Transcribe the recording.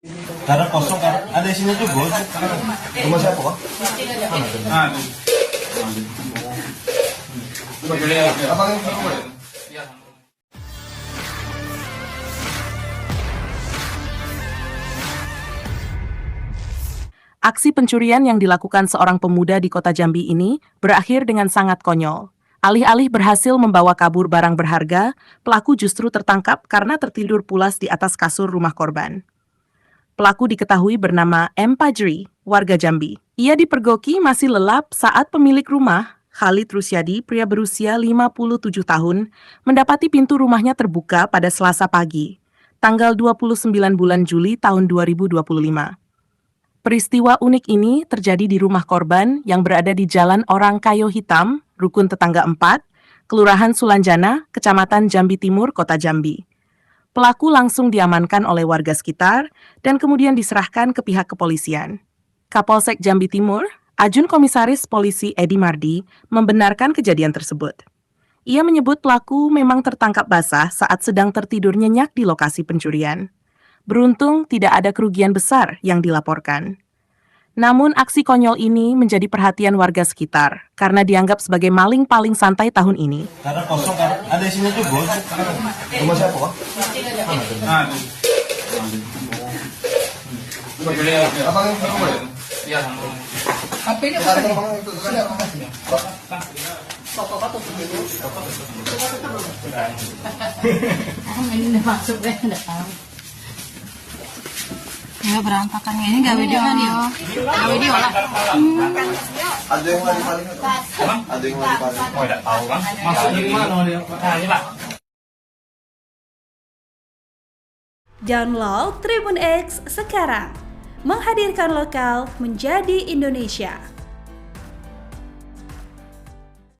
Karena kosong kan, ada isinya tuh bos. Rumah siapa kok? Apa yang Aksi pencurian yang dilakukan seorang pemuda di kota Jambi ini berakhir dengan sangat konyol. Alih-alih berhasil membawa kabur barang berharga, pelaku justru tertangkap karena tertidur pulas di atas kasur rumah korban. Pelaku diketahui bernama M. Pajri, warga Jambi. Ia dipergoki masih lelap saat pemilik rumah, Khalid Rusyadi, pria berusia 57 tahun, mendapati pintu rumahnya terbuka pada Selasa pagi, tanggal 29 bulan Juli tahun 2025. Peristiwa unik ini terjadi di rumah korban yang berada di Jalan Orang Kayo Hitam, Rukun Tetangga 4, Kelurahan Sulanjana, Kecamatan Jambi Timur, Kota Jambi. Pelaku langsung diamankan oleh warga sekitar dan kemudian diserahkan ke pihak kepolisian. Kapolsek Jambi Timur, Ajun Komisaris Polisi Edi Mardi, membenarkan kejadian tersebut. Ia menyebut pelaku memang tertangkap basah saat sedang tertidur nyenyak di lokasi pencurian. Beruntung tidak ada kerugian besar yang dilaporkan. Namun aksi konyol ini menjadi perhatian warga sekitar karena dianggap sebagai maling paling santai tahun ini. Karena kosong kan, ada isinya tuh bos. Rumah siapa kok? Apa yang HP-nya ini udah masuk deh, udah tahu. Ya berantakan ini gak video kan ya? Gak video lah. Ada yang lagi paling? Ada yang lagi paling? Oh, tidak tahu kan? Maksudnya gimana dia? Nah, ini Pak. Download Tribun X sekarang. Menghadirkan lokal menjadi Indonesia.